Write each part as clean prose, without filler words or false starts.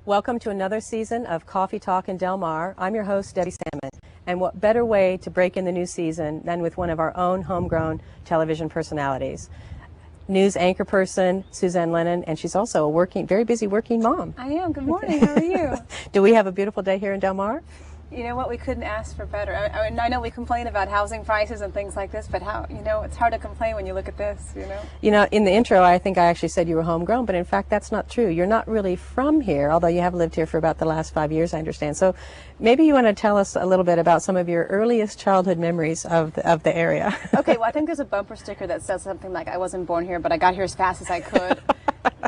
Welcome to another season of Coffee Talk in Del Mar. I'm your host, Debbie Salmon. And what better way to break in the new season than with one of our own homegrown television personalities. News anchor person, Suzanne Lennon, and she's also a very busy working mom. I am. Good morning. How are you? Do we have a beautiful day here in Del Mar? You know what? We couldn't ask for better. I know we complain about housing prices and things like this, but it's hard to complain when you look at this, You know, in the intro, I think I actually said you were homegrown, but in fact, that's not true. You're not really from here, although you have lived here for about the last 5 years, I understand. So maybe you want to tell us a little bit about some of your earliest childhood memories of the area. Okay, well, I think there's a bumper sticker that says something like, I wasn't born here, but I got here as fast as I could.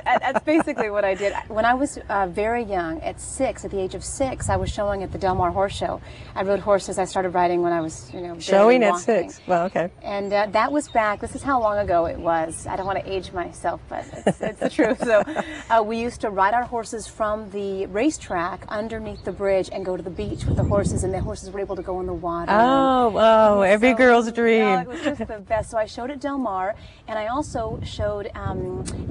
That's basically what I did. When I was very young, at the age of 6, I was showing at the Del Mar Horse Show. I rode horses. I started riding when I was, showing at 6. Well, okay. And that was back. This is how long ago it was. I don't want to age myself, but it's the truth. So we used to ride our horses from the racetrack underneath the bridge and go to the beach with the horses, and the horses were able to go in the water. Oh, wow! Every girl's dream. Yeah, it was just the best. So I showed at Del Mar, and I also showed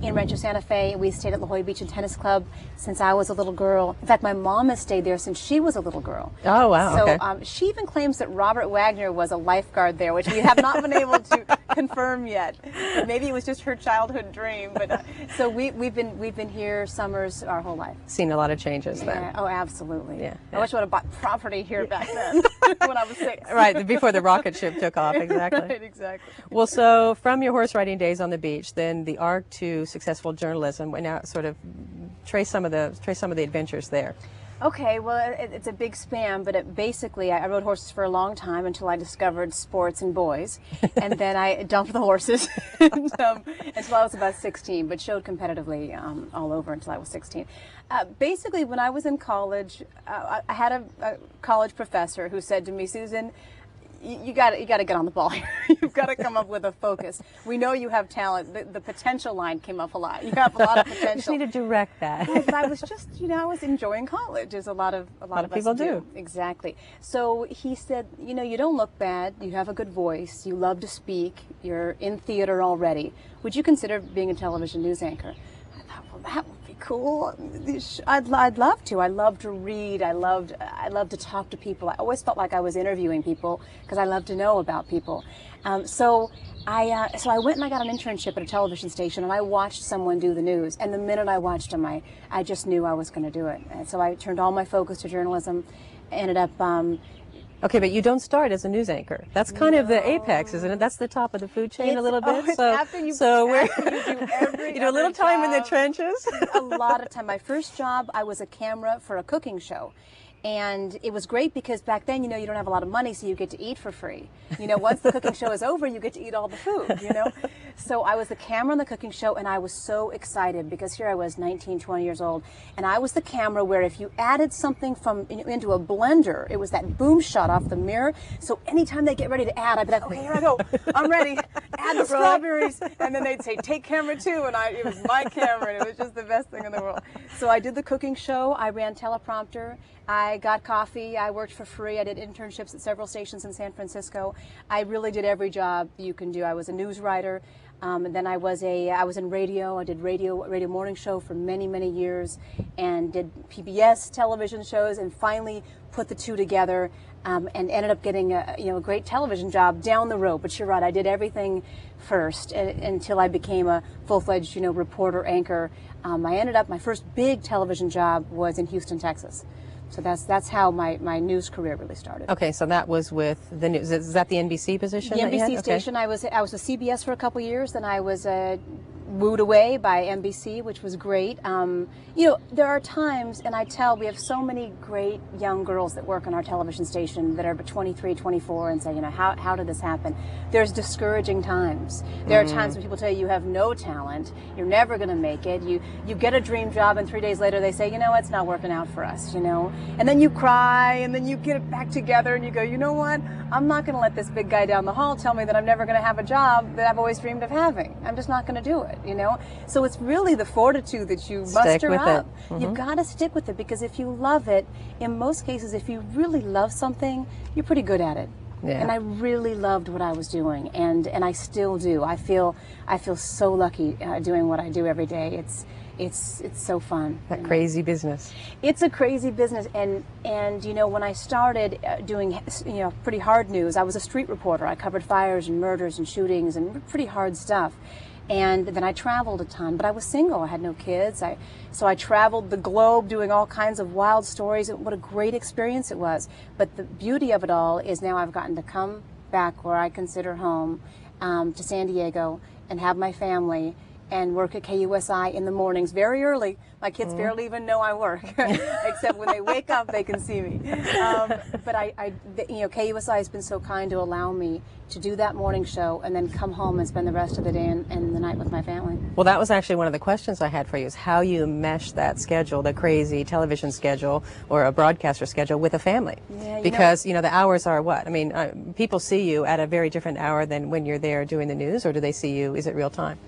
in Rancho Santa Fe. We stayed at La Jolla Beach and Tennis Club since I was a little girl. In fact, my mom has stayed there since she was a little girl. Oh, wow. So okay. She even claims that Robert Wagner was a lifeguard there, which we have not been able to confirm yet. But maybe it was just her childhood dream. But so we've been here summers our whole life. Seen a lot of changes then. Yeah. Oh, absolutely. Yeah. I wish I would have bought property here back then when I was 6. Right, before the rocket ship took off. Exactly. Right, exactly. Well, so from your horse riding days on the beach, then the arc to successful journalism. We now sort of trace some of the adventures there. Okay, well, it's a big span, but basically I rode horses for a long time until I discovered sports and boys, and then I dumped the horses until I was about 16, but showed competitively all over until I was 16. Basically, when I was in college, I had a college professor who said to me, Susan, you got to get on the ball here. You've got to come up with a focus. We know you have talent. The potential line came up a lot. You have a lot of potential. You just need to direct that. But I was just, I was enjoying college, as a lot of people do. Exactly. So he said, you don't look bad. You have a good voice. You love to speak. You're in theater already. Would you consider being a television news anchor? I thought, well, that would be cool. I'd love to. I love to read. I love to talk to people. I always felt like I was interviewing people because I love to know about people. So I went and I got an internship at a television station, and I watched someone do the news. And the minute I watched them, I just knew I was going to do it. And so I turned all my focus to journalism. Ended up. Okay, but you don't start as a news anchor. That's kind of the apex, isn't it? That's the top of the food chain a little bit. You do a little time in the trenches. A lot of time. My first job, I was a camera for a cooking show. And it was great because back then, you don't have a lot of money, so you get to eat for free. Once the cooking show is over, you get to eat all the food, So I was the camera on the cooking show, and I was so excited because here I was 19, 20 years old, and I was the camera where if you added something into a blender, it was that boom shot off the mirror. So anytime they get ready to add, I'd be like, okay, here I go. I'm ready. Add the strawberries. And then they'd say, take camera 2, and it was my camera, and it was just the best thing in the world. So I did the cooking show. I ran teleprompter. I got coffee. I worked for free. I did internships at several stations in San Francisco. I really did every job you can do. I was a news writer, and then I was in radio. I did radio morning show for many, many years, and did PBS television shows, and finally put the two together, and ended up getting a great television job down the road. But you're right, I did everything first until I became a full-fledged reporter anchor. My first big television job was in Houston, Texas. So that's how my news career really started. Okay, so that was with the news. Is that the NBC position? The NBC station. I was with CBS for a couple years, then I was wooed away by NBC, which was great. You know, there are times, and I tell, we have so many great young girls that work on our television station that are 23, 24, and say, you know, how did this happen? There's discouraging times. There are times when people tell you have no talent, you're never going to make it. You get a dream job, and 3 days later they say, you know, it's not working out for us, you know. And then you cry, and then you get it back together, and you go, you know what? I'm not going to let this big guy down the hall tell me that I'm never going to have a job that I've always dreamed of having. I'm just not going to do it, you know. So it's really the fortitude that you muster up. You've got to stick with it, because if you love it, in most cases, if you really love something, you're pretty good at it. Yeah. And I really loved what I was doing, and I still do. I feel so lucky doing what I do every day. It's so fun. That crazy business. It's a crazy business, and you know, when I started doing, you know, pretty hard news, I was a street reporter. I covered fires and murders and shootings and pretty hard stuff. And then I traveled a ton, but I was single. I had no kids. So I traveled the globe doing all kinds of wild stories. What a great experience it was. But the beauty of it all is now I've gotten to come back where I consider home, to San Diego, and have my family and work at KUSI in the mornings very early. My kids barely even know I work, except when they wake up, they can see me. But you know, KUSI has been so kind to allow me to do that morning show and then come home and spend the rest of the day and the night with my family. Well, that was actually one of the questions I had for you, is how you mesh that schedule, the crazy television schedule or a broadcaster schedule, with a family. Yeah, because, you know, the hours are what? I mean, people see you at a very different hour than when you're there doing the news, or do they see you, is it real time?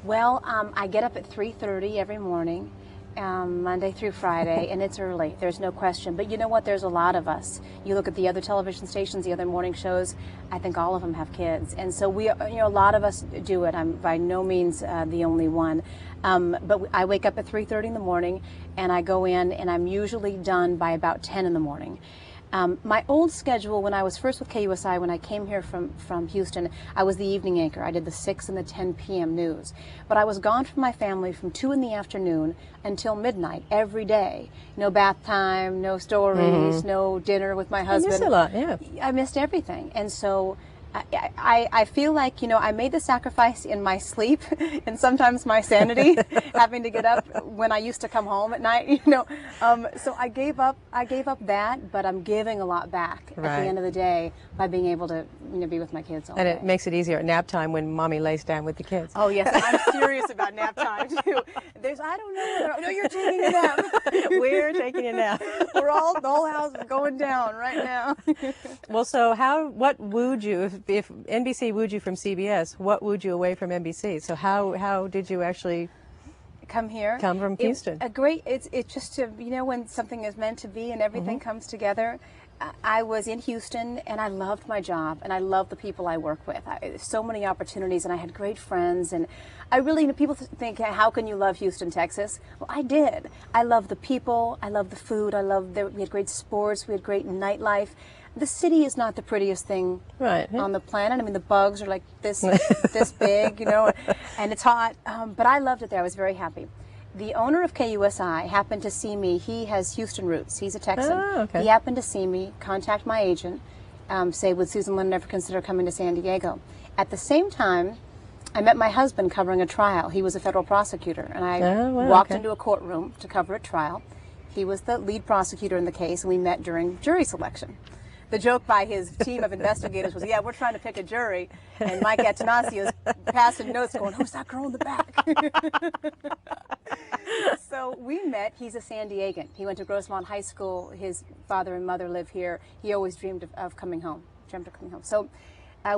Well, I get up at 3:30 every morning, Monday through Friday, and it's early. There's no question. But you know what? There's a lot of us. You look at the other television stations, the other morning shows. I think all of them have kids, and so we, you know, a lot of us do it. I'm by no means the only one. But I wake up at 3:30 in the morning, and I go in, and I'm usually done by about 10 in the morning. My old schedule, when I was first with KUSI, when I came here from Houston, I was the evening anchor. I did the 6 and the 10 p.m. news. But I was gone from my family from 2 in the afternoon until midnight every day. No bath time, no stories, no dinner with my husband. I missed a lot, yeah. I missed everything. And so I feel like, you know, I made the sacrifice in my sleep and sometimes my sanity, having to get up when I used to come home at night, you know. So I gave up that, but I'm giving a lot back at the end of the day by being able to, you know, be with my kids all day. And it makes it easier at nap time when mommy lays down with the kids. Oh yes, I'm serious about nap time too. I don't know whether, no, you're taking a nap. We're taking a nap. The whole house is going down right now. Well, so what wooed you, if NBC wooed you from CBS, what wooed you away from NBC? So how did you actually come here? Come from Houston. It's just to, you know, when something is meant to be and everything comes together. I was in Houston, and I loved my job, and I loved the people I work with. So many opportunities, and I had great friends, and I really, you know, people think, how can you love Houston, Texas? Well, I did. I love the people, I love the food, we had great sports, we had great nightlife. The city is not the prettiest thing on the planet. I mean, the bugs are like this big, you know, and it's hot, but I loved it there. I was very happy. The owner of KUSI happened to see me. He has Houston roots. He's a Texan. Oh, okay. He happened to see me, contact my agent, say, would Susan Lynn ever consider coming to San Diego? At the same time, I met my husband covering a trial. He was a federal prosecutor, and I walked into a courtroom to cover a trial. He was the lead prosecutor in the case, and we met during jury selection. The joke by his team of investigators was, yeah, we're trying to pick a jury, and Mike Atanasios passing notes going, who's that girl in the back? So we met. He's a San Diegan. He went to Grossmont High School. His father and mother live here. He always dreamed of coming home, So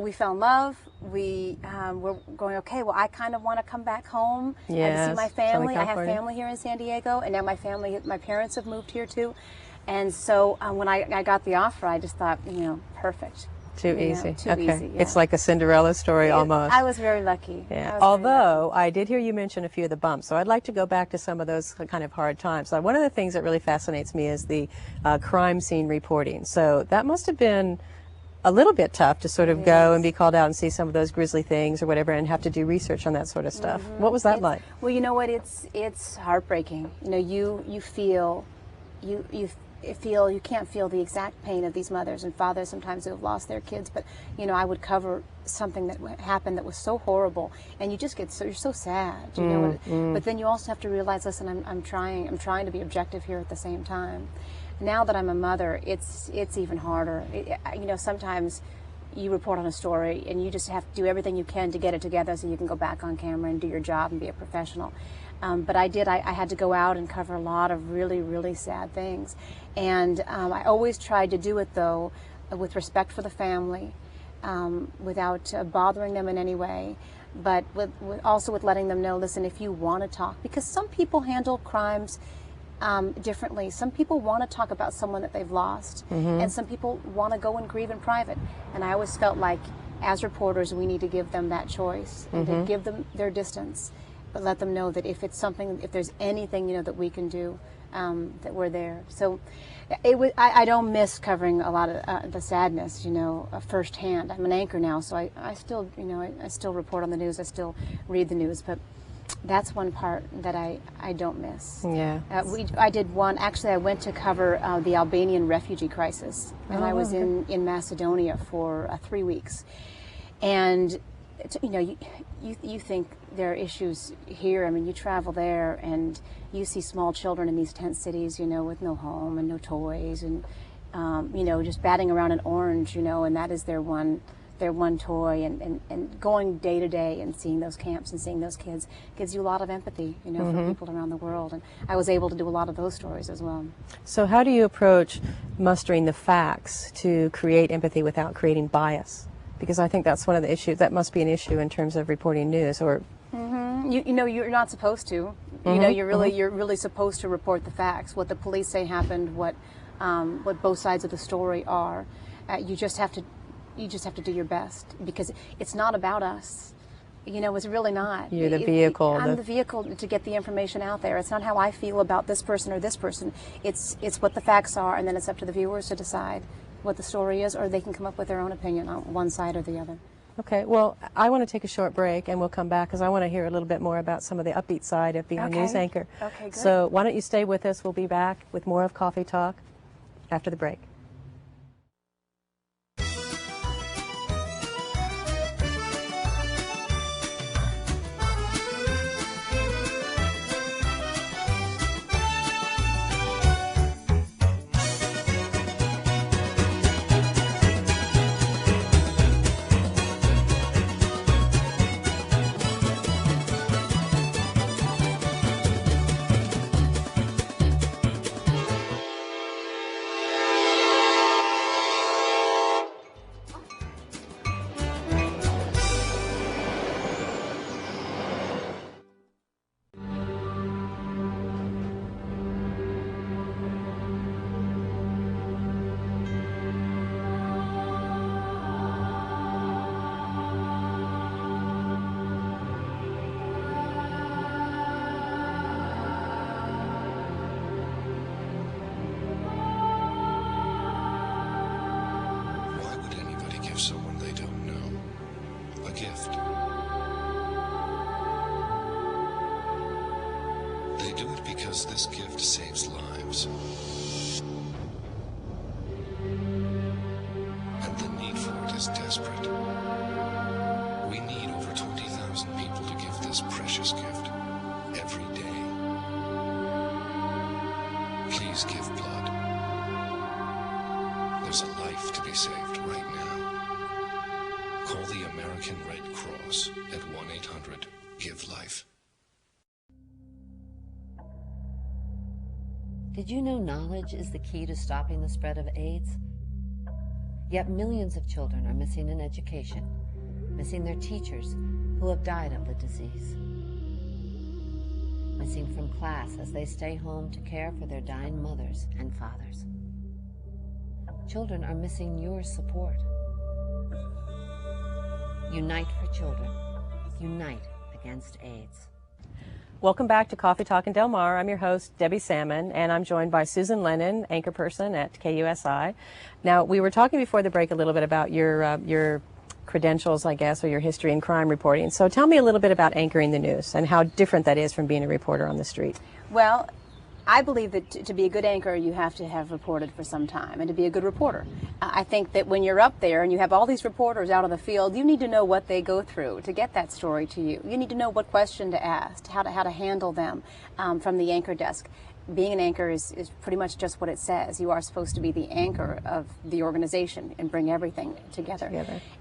we fell in love. We were going, okay, well, I kind of want to come back home and see my family. I have family here in San Diego, and now my parents have moved here too. And so when I got the offer, I just thought, you know, perfect. Too easy. Too easy, yeah. It's like a Cinderella story almost. I was very lucky. Yeah. Although I did hear you mention a few of the bumps, so I'd like to go back to some of those kind of hard times. So one of the things that really fascinates me is the crime scene reporting. So that must have been a little bit tough to sort of go and be called out and see some of those grisly things or whatever, and have to do research on that sort of stuff. What was that like? Well, you know what? It's heartbreaking. You know, you feel you can't feel the exact pain of these mothers and fathers sometimes who have lost their kids, but you know, I would cover something that happened that was so horrible, and you just get so, you're so sad, you know. But then you also have to realize, listen, I'm trying to be objective here at the same time. Now that I'm a mother, it's even harder. You know, sometimes you report on a story and you just have to do everything you can to get it together so you can go back on camera and do your job and be a professional. But I had to go out and cover a lot of really, really sad things. And I always tried to do it, though, with respect for the family, without bothering them in any way, but also with letting them know, listen, if you want to talk, because some people handle crimes differently. Some people want to talk about someone that they've lost, and some people want to go and grieve in private. And I always felt like, as reporters, we need to give them that choice and to give them their distance, but let them know that if it's something, if there's anything, you know, that we can do, that we're there. So I don't miss covering a lot of the sadness, you know, firsthand. I'm an anchor now, so I still, you know, I still report on the news. I still read the news, but that's one part that I don't miss. Yeah. I did one, actually I went to cover the Albanian refugee crisis, and I was in Macedonia for 3 weeks. And, you know, you think there are issues here. I mean, you travel there and you see small children in these tent cities, you know, with no home and no toys, and, you know, just batting around an orange, you know, and that is their one toy, and going day to day and seeing those camps and seeing those kids gives you a lot of empathy, you know, for people around the world. And I was able to do a lot of those stories as well. So how do you approach mustering the facts to create empathy without creating bias? Because I think that's one of the issues, that must be an issue in terms of reporting news. Or you know, you're not supposed to. You know, you're really supposed to report the facts, what the police say happened, what both sides of the story are. You just have to do your best, because it's not about us. You know, it's really not. You're the vehicle. I'm the vehicle to get the information out there. It's not how I feel about this person or this person. It's what the facts are, and then it's up to the viewers to decide what the story is, or they can come up with their own opinion on one side or the other. Okay, well, I want to take a short break, and we'll come back because I want to hear a little bit more about some of the upbeat side of being a news anchor. Okay, good. So why don't you stay with us? We'll be back with more of Coffee Talk after the break. Someone they don't know a gift. They do it because this gift saves lives, and the need for it is desperate. We need over 20,000 people to give this precious gift every day. Please give blood. There's a life to be saved right now. Call the American Red Cross at 1-800-GIVE-LIFE. Did you know knowledge is the key to stopping the spread of AIDS? Yet millions of children are missing in education, missing their teachers who have died of the disease, missing from class as they stay home to care for their dying mothers and fathers. Children are missing your support. Unite for children. Unite against AIDS. Welcome back to Coffee Talk in Del Mar. I'm your host, Debbie Salmon, and I'm joined by Susan Lennon, anchor person at KUSI. Now, we were talking before the break a little bit about your credentials, I guess, or your history in crime reporting. So tell me a little bit about anchoring the news and how different that is from being a reporter on the street. Well, I believe that to be a good anchor, you have to have reported for some time and to be a good reporter. I think that when you're up there and you have all these reporters out on the field, you need to know what they go through to get that story to you. You need to know what question to ask, how to handle them from the anchor desk. Being an anchor is pretty much just what it says. You are supposed to be the anchor of the organization and bring everything together.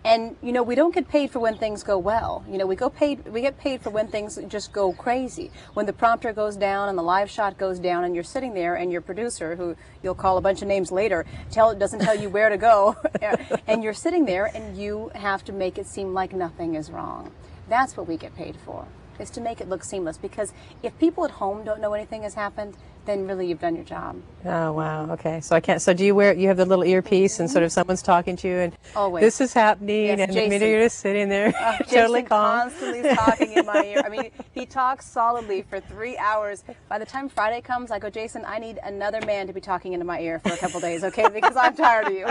And you know, we don't get paid for when things go well. You know, we get paid for when things just go crazy. When the prompter goes down and the live shot goes down and you're sitting there and your producer, who you'll call a bunch of names later, doesn't tell you where to go, and you're sitting there and you have to make it seem like nothing is wrong. That's what we get paid for, is to make it look seamless, because if people at home don't know anything has happened, then really you've done your job. Oh, wow. Okay. So so do you have the little earpiece and sort of someone's talking to you and Always. This is happening, Yes, and Jason. you're just sitting there totally Jason calm. constantly is talking in my ear. I mean, he talks solidly for 3 hours. By the time Friday comes, I go, Jason, I need another man to be talking into my ear for a couple days, okay? Because I'm tired of you.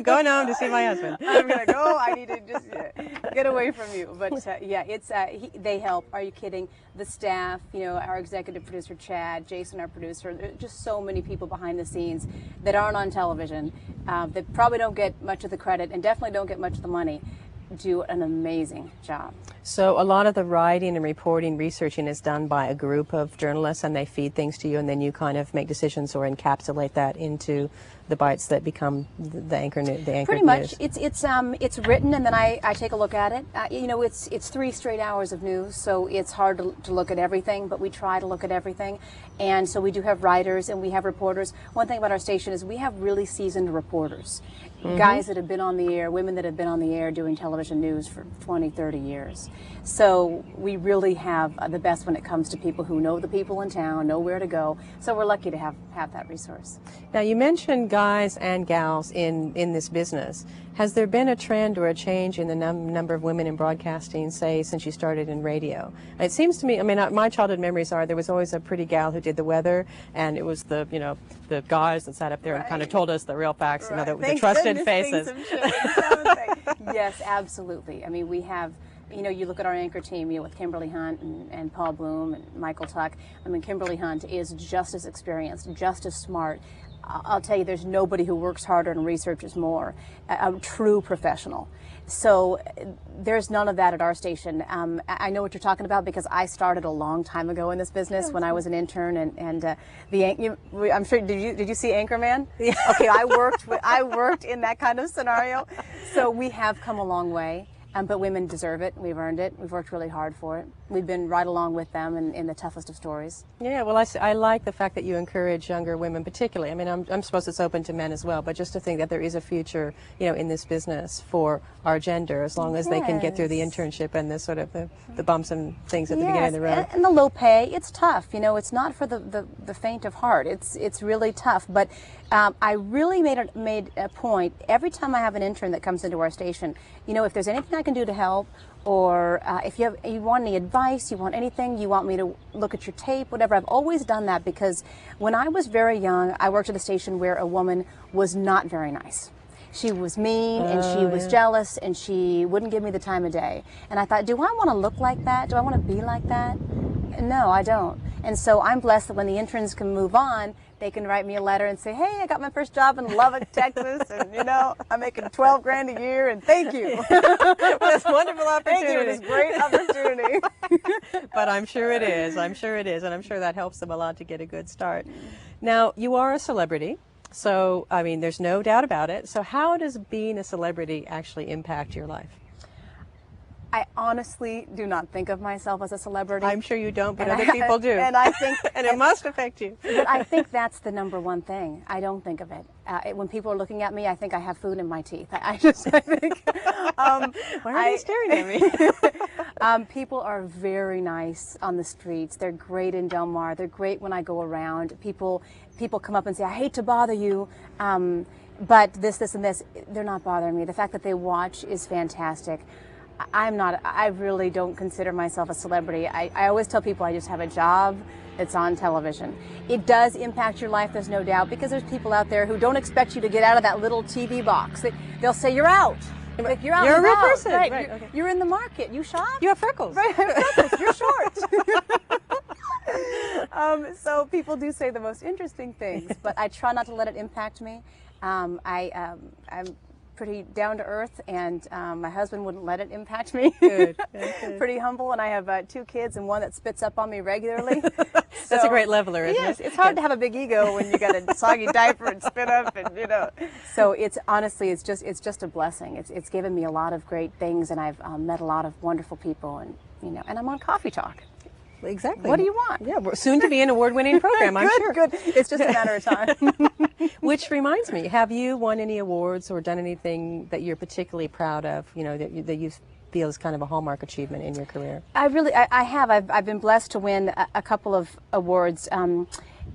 Going home to see my husband. I'm going to go. I need to just get away from you. But yeah, it's they help. Are you kidding? The staff, you know, our executive producer, Chad, Jason, our producer, there are just so many people behind the scenes that aren't on television, that probably don't get much of the credit and definitely don't get much of the money, do an amazing job. So a lot of the writing and reporting, researching is done by a group of journalists, and they feed things to you, and then you kind of make decisions or encapsulate that into the bites that become the anchor news. Pretty much, it's written, and then I take a look at it. You know, it's 3 straight hours of news, so it's hard to look at everything, but we try to look at everything. And so we do have writers and we have reporters. One thing about our station is we have really seasoned reporters, guys that have been on the air, women that have been on the air doing television news for 20, 30 years. So we really have the best when it comes to people who know the people in town, know where to go. So we're lucky to have that resource. Now, you mentioned guys and gals in this business. Has there been a trend or a change in the number of women in broadcasting, say, since you started in radio? It seems to me, I mean, my childhood memories are there was always a pretty gal who did the weather, and it was the guys that sat up there and kind of told us the real facts, you know, the trusted faces. Yes, absolutely. I mean, we have, you know, you look at our anchor team, you know, with Kimberly Hunt and Paul Bloom and Michael Tuck. I mean, Kimberly Hunt is just as experienced, just as smart. I'll tell you, there's nobody who works harder and researches more, a true professional. So there's none of that at our station. I know what you're talking about because I started a long time ago in this business when I was an intern, and I'm sure, did you see Anchorman? Yeah. Okay, I worked in that kind of scenario. So we have come a long way. But women deserve it. We've earned it. We've worked really hard for it. We've been right along with them in the toughest of stories. Yeah, well, I like the fact that you encourage younger women particularly. I mean, I'm supposed it's open to men as well, but just to think that there is a future, you know, in this business for our gender, as long as they can get through the internship and the sort of the bumps and things at the beginning of the road. And the low pay, it's tough. You know, it's not for the faint of heart. It's really tough. But I really made a point every time I have an intern that comes into our station. You know, if there's anything I can do to help, or if you want any advice, you want anything, you want me to look at your tape, whatever, I've always done that, because when I was very young, I worked at a station where a woman was not very nice. She was mean, and she was jealous, and she wouldn't give me the time of day. And I thought, do I want to look like that? Do I want to be like that? No, I don't. And so I'm blessed that when the interns can move on, they can write me a letter and say, hey, I got my first job in Lubbock, Texas, and, you know, I'm making $12,000 a year, and thank you. That's a wonderful opportunity. Thank you, it's a great opportunity. But I'm sure it is. I'm sure it is, and I'm sure that helps them a lot to get a good start. Now, you are a celebrity, so, I mean, there's no doubt about it. So how does being a celebrity actually impact your life? I honestly do not think of myself as a celebrity. I'm sure you don't, but other people do. And I think, and it must affect you. But I think that's the number one thing. I don't think of it. When people are looking at me, I think I have food in my teeth. I think. Why are they staring at me? People are very nice on the streets. They're great in Del Mar. They're great when I go around. People come up and say, I hate to bother you. But this, and this, they're not bothering me. The fact that they watch is fantastic. I really don't consider myself a celebrity. I always tell people I just have a job that's on television. It does impact your life, there's no doubt, because there's people out there who don't expect you to get out of that little TV box. They'll say, you're out. Like, you're out. You're a real out. person. Right. Right. Okay. You're in the market. You shop. You have freckles. Right. You're short. So people do say the most interesting things, but I try not to let it impact me. I'm pretty down to earth, and my husband wouldn't let it impact me. Good. Good. Pretty humble, and I have 2 kids and one that spits up on me regularly. That's a great leveler, isn't Yes, it? it's hard to have a big ego when you got a soggy diaper and spit up, and you know. So it's honestly, it's just a blessing. It's given me a lot of great things, and I've met a lot of wonderful people, and you know, and I'm on Coffee Talk. Exactly. What do you want? Yeah, we're soon to be an award-winning program, I'm sure. Good. It's just a matter of time. Which reminds me, have you won any awards or done anything that you're particularly proud of, you know, that you feel is kind of a hallmark achievement in your career? I have. I've been blessed to win a couple of awards.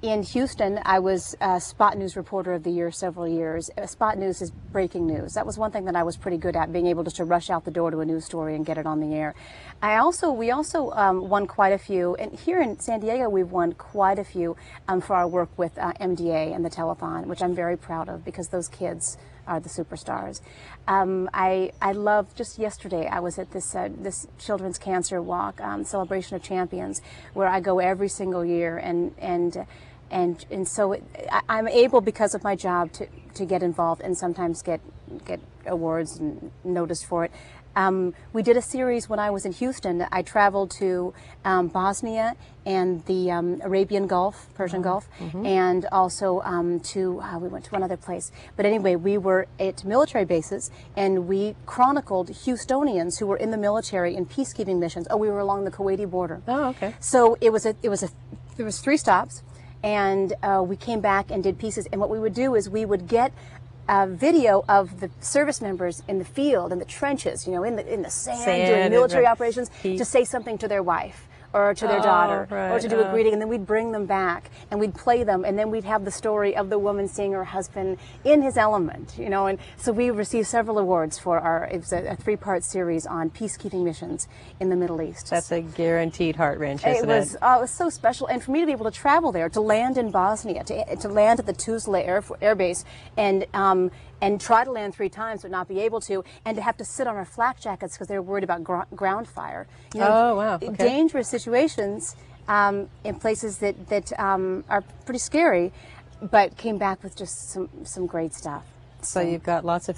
In Houston, I was Spot News Reporter of the Year several years. Spot News is breaking news. That was one thing that I was pretty good at, being able just to rush out the door to a news story and get it on the air. We also won quite a few, and here in San Diego, we've won quite a few for our work with MDA and the telethon, which I'm very proud of because those kids are the superstars. I love, just yesterday I was at this children's cancer walk, Celebration of Champions, where I go every single year, and so I'm able, because of my job, to get involved and sometimes get awards and noticed for it. We did a series when I was in Houston. I traveled to Bosnia and the Arabian Gulf, Persian Gulf, and also we went to one other place. But anyway, we were at military bases, and we chronicled Houstonians who were in the military in peacekeeping missions. Oh, we were along the Kuwaiti border. Oh, okay. So there was 3 stops, and we came back and did pieces. And what we would do is we would get a video of the service members in the field, in the trenches, you know, in the sand doing military operations, to say something to their wife or to their daughter, or to do a greeting, and then we'd bring them back and we'd play them, and then we'd have the story of the woman seeing her husband in his element, you know. And so we received several awards for it was a 3-part series on peacekeeping missions in the Middle East. That's a guaranteed heart wrench, isn't it? It was so special, and for me to be able to travel there, to land in Bosnia, to land at the Tuzla Air Base, and try to land 3 times but not be able to, and to have to sit on our flak jackets because they were worried about ground fire. You know, oh, wow. Okay. Dangerous situations in places that are pretty scary, but came back with just some great stuff. So you've got lots of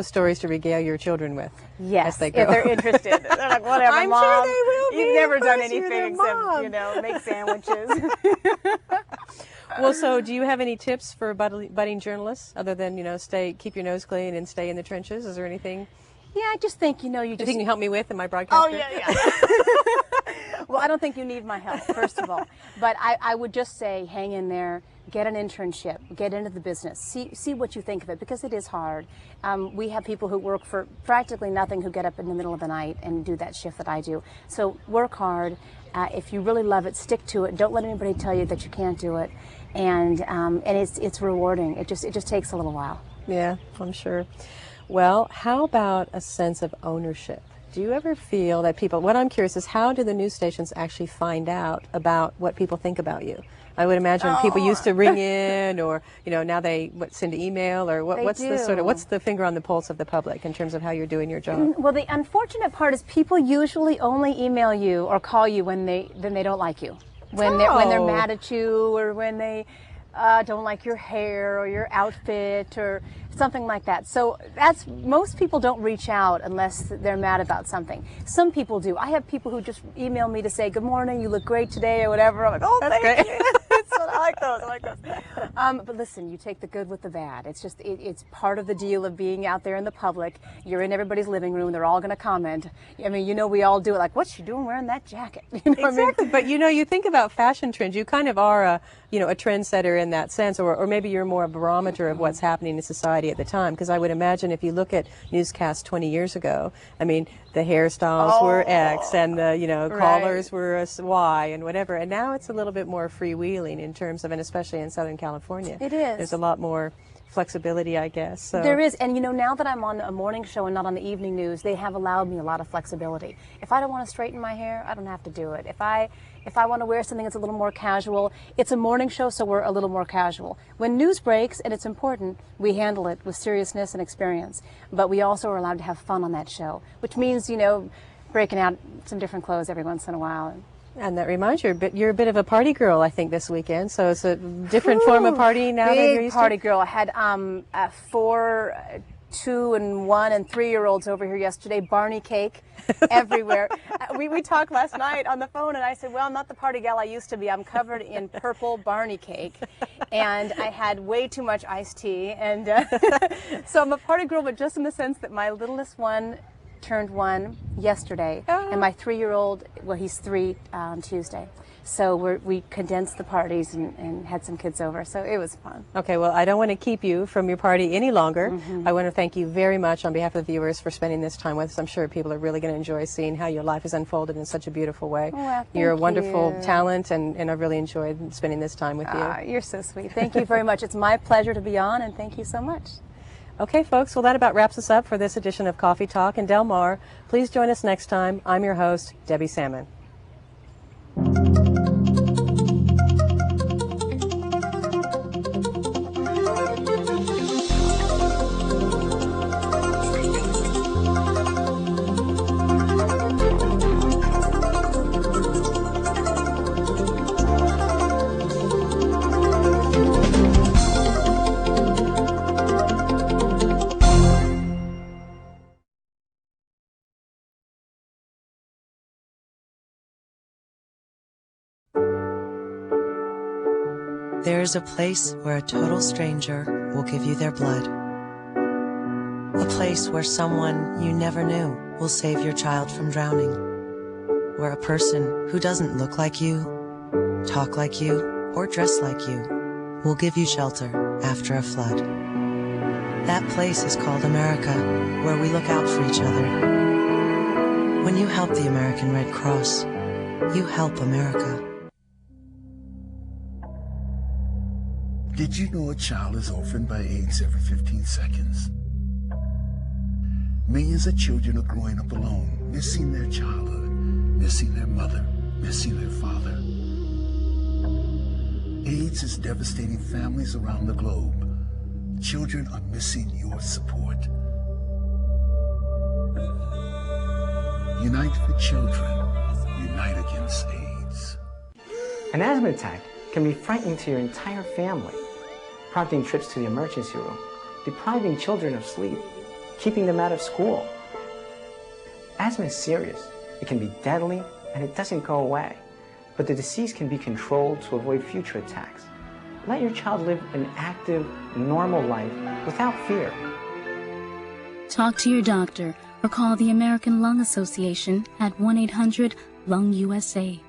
stories to regale your children with. Yes, as they grow. if they're interested. They're like, whatever, I'm Mom. sure they will be. You've never Of done course, you're their anything except, mom. you know, make sandwiches. Well, so do you have any tips for budding journalists other than, you know, keep your nose clean and stay in the trenches? Is there anything? Yeah, I just think, you know, you think you can help me with in my broadcast? Oh, yeah. Well, I don't think you need my help, first of all. But I would just say, hang in there, get an internship, get into the business, see what you think of it, because it is hard. We have people who work for practically nothing who get up in the middle of the night and do that shift that I do. So work hard. If you really love it, stick to it. Don't let anybody tell you that you can't do it. And it's rewarding. It just takes a little while. Yeah, I'm sure. Well, how about a sense of ownership? Do you ever feel that what I'm curious is, how do the news stations actually find out about what people think about you? I would imagine people used to ring in, or, you know, now they send an email, or what's the finger on the pulse of the public in terms of how you're doing your job? Well, the unfortunate part is people usually only email you or call you when they don't like you, when they're mad at you, or when they don't like your hair or your outfit or something like that. So most people don't reach out unless they're mad about something. Some people do. I have people who just email me to say, good morning, you look great today, or whatever. I'm like, oh, that's thank great. you. I like those. But listen, you take the good with the bad. It's just, it's part of the deal of being out there in the public. You're in everybody's living room. They're all going to comment. I mean, you know, we all do it. Like, what's she doing wearing that jacket? You know Exactly. what I mean? But, you know, you think about fashion trends. You kind of are a trendsetter in that sense, or maybe you're more a barometer of what's happening in society at the time. Because I would imagine if you look at newscasts 20 years ago, I mean, the hairstyles were X, and the collars were a Y, and whatever. And now it's a little bit more freewheeling in terms of, and especially in Southern California. It is. There's a lot more flexibility, I guess. So. There is, and you know, now that I'm on a morning show and not on the evening news, they have allowed me a lot of flexibility. If I don't want to straighten my hair, I don't have to do it. If I want to wear something that's a little more casual, it's a morning show, so we're a little more casual. When news breaks, and it's important, we handle it with seriousness and experience. But we also are allowed to have fun on that show, which means, you know, breaking out some different clothes every once in a while. And that reminds you, you're a bit of a party girl, I think, this weekend. So it's a different form of party now than you're Big used party to? girl. I had 4, 2, and 1 and 3-year-olds over here yesterday. Barney cake everywhere. We talked last night on the phone, and I said, well, I'm not the party gal I used to be. I'm covered in purple Barney cake, and I had way too much iced tea. And so I'm a party girl, but just in the sense that my littlest one turned 1 yesterday, and my 3-year-old, well, he's 3 on Tuesday. So we condensed the parties and had some kids over, so it was fun. Okay, well, I don't want to keep you from your party any longer. I want to thank you very much on behalf of the viewers for spending this time with us. I'm sure people are really going to enjoy seeing how your life has unfolded in such a beautiful way. Well, You're a wonderful you. talent, and I've really enjoyed spending this time with you. You're so sweet. Thank you very much. It's my pleasure to be on, and thank you so much. Okay, folks, well, that about wraps us up for this edition of Coffee Talk in Del Mar. Please join us next time. I'm your host, Debbie Salmon. There is a place where a total stranger will give you their blood. A place where someone you never knew will save your child from drowning. Where a person who doesn't look like you, talk like you, or dress like you will give you shelter after a flood. That place is called America, where we look out for each other. When you help the American Red Cross, you help America. Did you know a child is orphaned by AIDS every 15 seconds? Millions of children are growing up alone, missing their childhood, missing their mother, missing their father. AIDS is devastating families around the globe. Children are missing your support. Unite for Children. Unite against AIDS. An asthma attack can be frightening to your entire family, prompting trips to the emergency room, depriving children of sleep, keeping them out of school. Asthma is serious. It can be deadly, and it doesn't go away. But the disease can be controlled to avoid future attacks. Let your child live an active, normal life without fear. Talk to your doctor or call the American Lung Association at 1-800-LUNG-USA.